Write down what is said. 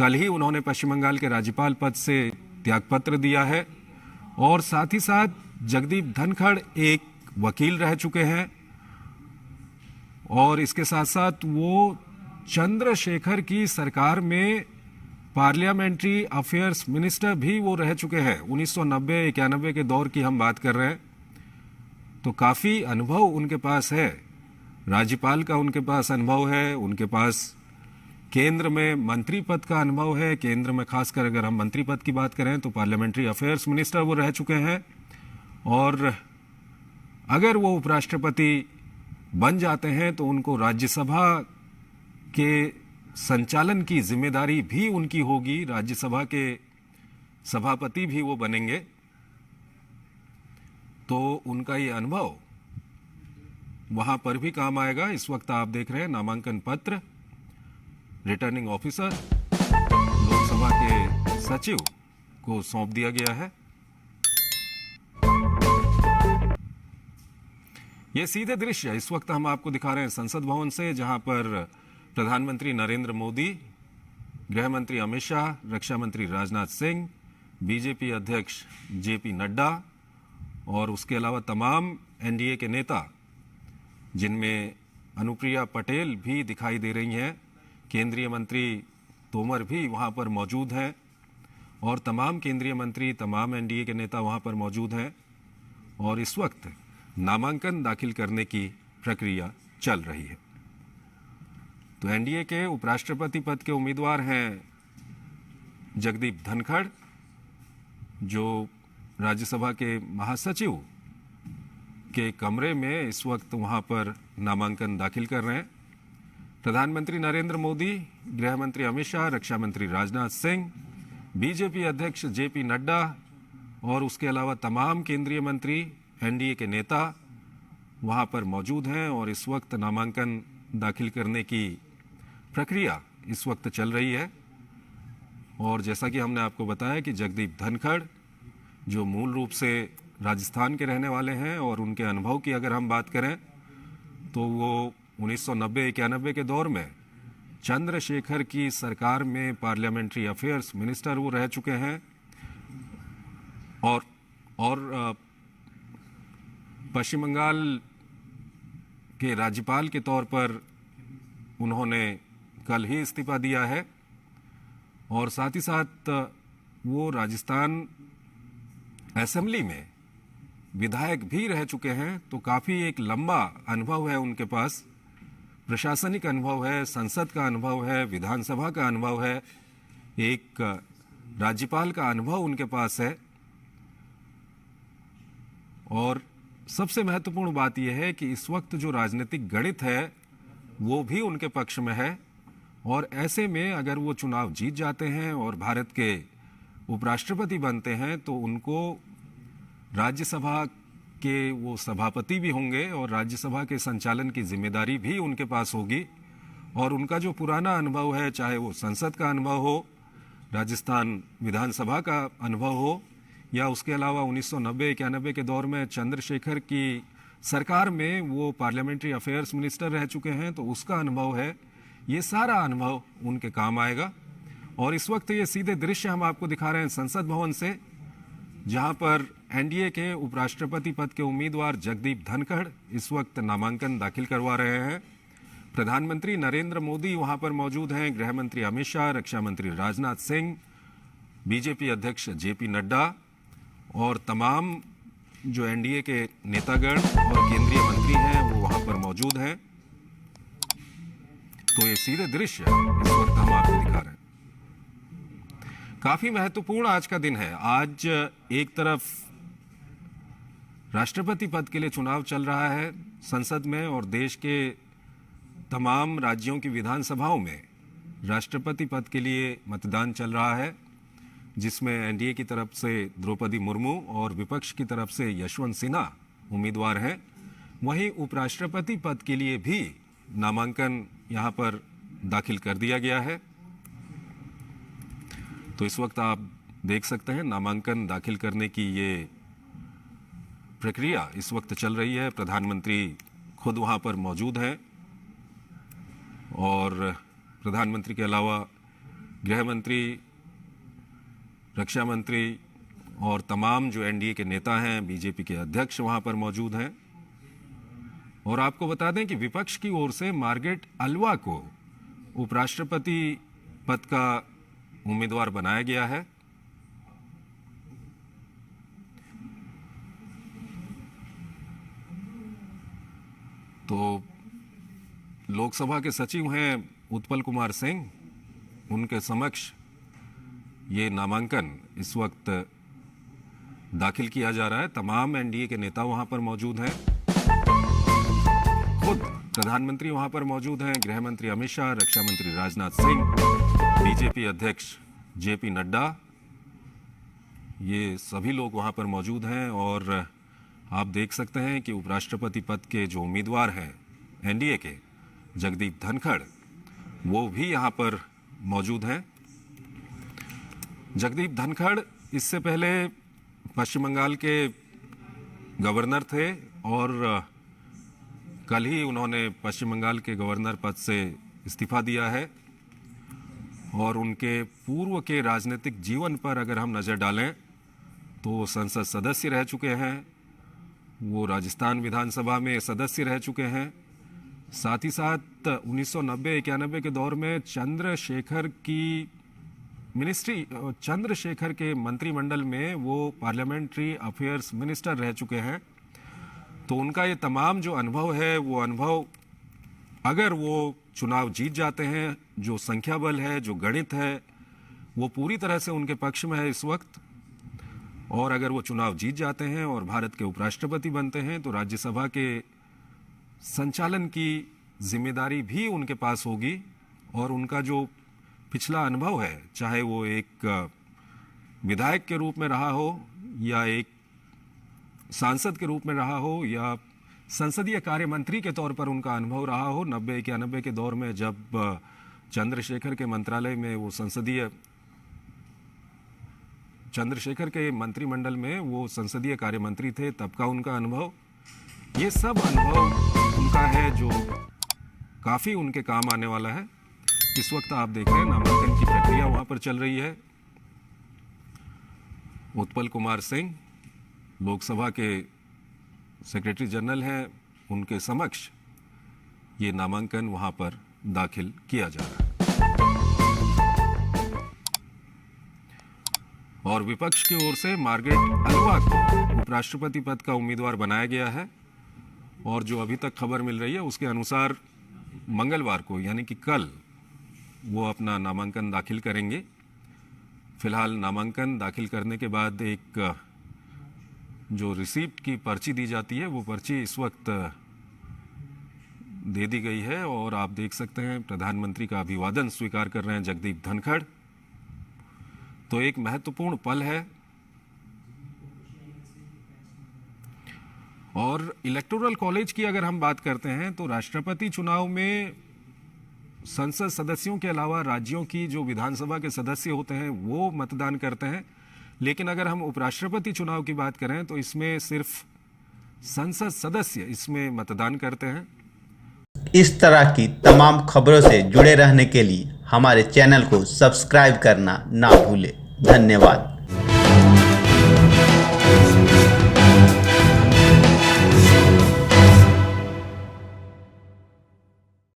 कल ही उन्होंने पश्चिम बंगाल के राज्यपाल पद से त्यागपत्र दिया है और साथ ही साथ जगदीप धनखड़ एक वकील रह चुके हैं और इसके साथ साथ वो चंद्रशेखर की सरकार में पार्लियामेंट्री अफेयर्स मिनिस्टर भी वो रह चुके हैं। 1990-91 के दौर की हम बात कर रहे हैं, तो काफ़ी अनुभव उनके पास है। राज्यपाल का उनके पास अनुभव है, उनके पास केंद्र में मंत्री पद का अनुभव है। केंद्र में खासकर अगर हम मंत्री पद की बात करें तो पार्लियामेंट्री अफेयर्स मिनिस्टर वो रह चुके हैं और अगर वो उपराष्ट्रपति बन जाते हैं तो उनको राज्यसभा के संचालन की जिम्मेदारी भी उनकी होगी। राज्यसभा के सभापति भी वो बनेंगे, तो उनका ये अनुभव वहां पर भी काम आएगा। इस वक्त आप देख रहे हैं नामांकन पत्र रिटर्निंग ऑफिसर लोकसभा के सचिव को सौंप दिया गया है। ये सीधे दृश्य इस वक्त हम आपको दिखा रहे हैं संसद भवन से, जहां पर प्रधानमंत्री नरेंद्र मोदी, गृह मंत्री अमित शाह, रक्षा मंत्री राजनाथ सिंह, बीजेपी अध्यक्ष जेपी नड्डा और उसके अलावा तमाम एनडीए के नेता, जिनमें अनुप्रिया पटेल भी दिखाई दे रही हैं, केंद्रीय मंत्री तोमर भी वहां पर मौजूद हैं और तमाम केंद्रीय मंत्री, तमाम एनडीए के नेता वहां पर मौजूद हैं और इस वक्त नामांकन दाखिल करने की प्रक्रिया चल रही है। तो एनडीए के उपराष्ट्रपति पद के उम्मीदवार हैं जगदीप धनखड़, जो राज्यसभा के महासचिव के कमरे में इस वक्त वहां पर नामांकन दाखिल कर रहे हैं। प्रधानमंत्री नरेंद्र मोदी, गृह मंत्री अमित शाह, रक्षा मंत्री राजनाथ सिंह, बीजेपी अध्यक्ष जेपी नड्डा और उसके अलावा तमाम केंद्रीय मंत्री, एनडीए के नेता वहां पर मौजूद हैं और इस वक्त नामांकन दाखिल करने की प्रक्रिया इस वक्त चल रही है। और जैसा कि हमने आपको बताया कि जगदीप धनखड़, जो मूल रूप से राजस्थान के रहने वाले हैं और उनके अनुभव की अगर हम बात करें तो वो 1990-91 के दौर में चंद्रशेखर की सरकार में पार्लियामेंट्री अफेयर्स मिनिस्टर वो रह चुके हैं और पश्चिम बंगाल के राज्यपाल के तौर पर उन्होंने कल ही इस्तीफा दिया है और साथ ही साथ वो राजस्थान असेंबली में विधायक भी रह चुके हैं। तो काफ़ी एक लंबा अनुभव है उनके पास, प्रशासनिक अनुभव है, संसद का अनुभव है, विधानसभा का अनुभव है, एक राज्यपाल का अनुभव उनके पास है। और सबसे महत्वपूर्ण बात यह है कि इस वक्त जो राजनीतिक गणित है वो भी उनके पक्ष में है और ऐसे में अगर वो चुनाव जीत जाते हैं और भारत के उपराष्ट्रपति बनते हैं तो उनको राज्यसभा के वो सभापति भी होंगे और राज्यसभा के संचालन की जिम्मेदारी भी उनके पास होगी। और उनका जो पुराना अनुभव है, चाहे वो संसद का अनुभव हो, राजस्थान विधानसभा का अनुभव हो या उसके अलावा 1990-91 के दौर में चंद्रशेखर की सरकार में वो पार्लियामेंट्री अफेयर्स मिनिस्टर रह चुके हैं, तो उसका अनुभव है, ये सारा अनुभव उनके काम आएगा। और इस वक्त ये सीधे दृश्य हम आपको दिखा रहे हैं संसद भवन से, जहां पर एनडीए के उपराष्ट्रपति पद के उम्मीदवार जगदीप धनखड़ इस वक्त नामांकन दाखिल करवा रहे हैं। प्रधानमंत्री नरेंद्र मोदी वहां पर मौजूद हैं, गृह मंत्री अमित शाह, रक्षा मंत्री राजनाथ सिंह, बीजेपी अध्यक्ष जेपी नड्डा और तमाम जो एनडीए के नेतागण और केंद्रीय मंत्री हैं वो वहां पर मौजूद हैं। तो ये सीधे दृश्य इस वक्त हम आपको दिखा रहे हैं। काफी महत्वपूर्ण आज का दिन है। आज एक तरफ राष्ट्रपति पद के लिए चुनाव चल रहा है संसद में और देश के तमाम राज्यों की विधानसभाओं में राष्ट्रपति पद के लिए मतदान चल रहा है, जिसमें एनडीए की तरफ से द्रौपदी मुर्मू और विपक्ष की तरफ से यशवंत सिन्हा उम्मीदवार हैं। वहीं उपराष्ट्रपति पद के लिए भी नामांकन यहां पर दाखिल कर दिया गया है। तो इस वक्त आप देख सकते हैं नामांकन दाखिल करने की ये प्रक्रिया इस वक्त चल रही है। प्रधानमंत्री खुद वहां पर मौजूद हैं और प्रधानमंत्री के अलावा गृह मंत्री, रक्षा मंत्री और तमाम जो एनडीए के नेता हैं, बीजेपी के अध्यक्ष वहां पर मौजूद हैं। और आपको बता दें कि विपक्ष की ओर से मार्गरेट अल्वा को उपराष्ट्रपति पद का उम्मीदवार बनाया गया है। तो लोकसभा के सचिव हैं उत्पल कुमार सिंह, उनके समक्ष ये नामांकन इस वक्त दाखिल किया जा रहा है। तमाम एनडीए के नेता वहां पर मौजूद हैं, खुद प्रधानमंत्री वहां पर मौजूद हैं, गृह मंत्री अमित शाह, रक्षा मंत्री राजनाथ सिंह, बीजेपी अध्यक्ष जेपी नड्डा, ये सभी लोग वहां पर मौजूद हैं। और आप देख सकते हैं कि उपराष्ट्रपति पद के जो उम्मीदवार हैं एनडीए के, जगदीप धनखड़, वो भी यहां पर मौजूद हैं। जगदीप धनखड़ इससे पहले पश्चिम बंगाल के गवर्नर थे और कल ही उन्होंने पश्चिम बंगाल के गवर्नर पद से इस्तीफा दिया है। और उनके पूर्व के राजनीतिक जीवन पर अगर हम नज़र डालें तो वो संसद सदस्य रह चुके हैं, वो राजस्थान विधानसभा में सदस्य रह चुके हैं। साथ ही साथ 1990-91 के दौर में चंद्रशेखर के मंत्रिमंडल में वो पार्लियामेंट्री अफेयर्स मिनिस्टर रह चुके हैं। तो उनका ये तमाम जो अनुभव है, वो अनुभव अगर वो चुनाव जीत जाते हैं, जो संख्या बल है, जो गणित है, वो पूरी तरह से उनके पक्ष में है इस वक्त। और अगर वो चुनाव जीत जाते हैं और भारत के उपराष्ट्रपति बनते हैं तो राज्यसभा के संचालन की जिम्मेदारी भी उनके पास होगी। और उनका जो पिछला अनुभव है, चाहे वो एक विधायक के रूप में रहा हो या एक सांसद के रूप में रहा हो या संसदीय कार्य मंत्री के तौर पर उनका अनुभव रहा हो 90-91 के दौर में, जब चंद्रशेखर के मंत्रालय में वो चंद्रशेखर के मंत्रिमंडल में वो संसदीय कार्य मंत्री थे, तब का उनका अनुभव, ये सब अनुभव उनका है जो काफ़ी उनके काम आने वाला है। इस वक्त आप देख रहे हैं नामांकन की प्रक्रिया वहां पर चल रही है। उत्पल कुमार सिंह लोकसभा के सेक्रेटरी जनरल हैं, उनके समक्ष ये नामांकन वहां पर दाखिल किया जा रहा है। और विपक्ष की ओर से मार्गरेट अल्वा को उपराष्ट्रपति पद का उम्मीदवार बनाया गया है। और जो अभी तक खबर मिल रही है उसके अनुसार मंगलवार को, यानी कि कल, वो अपना नामांकन दाखिल करेंगे। फिलहाल नामांकन दाखिल करने के बाद एक जो रिसीप्ट की पर्ची दी जाती है, वो पर्ची इस वक्त दे दी गई है। और आप देख सकते हैं प्रधानमंत्री का अभिवादन स्वीकार कर रहे हैं जगदीप धनखड़। तो एक महत्वपूर्ण पल है। और इलेक्टोरल कॉलेज की अगर हम बात करते हैं तो राष्ट्रपति चुनाव में संसद सदस्यों के अलावा राज्यों की जो विधानसभा के सदस्य होते हैं वो मतदान करते हैं। लेकिन अगर हम उपराष्ट्रपति चुनाव की बात करें तो इसमें सिर्फ संसद सदस्य इसमें मतदान करते हैं। इस तरह की तमाम खबरों से जुड़े रहने के लिए हमारे चैनल को सब्सक्राइब करना ना भूलें। धन्यवाद।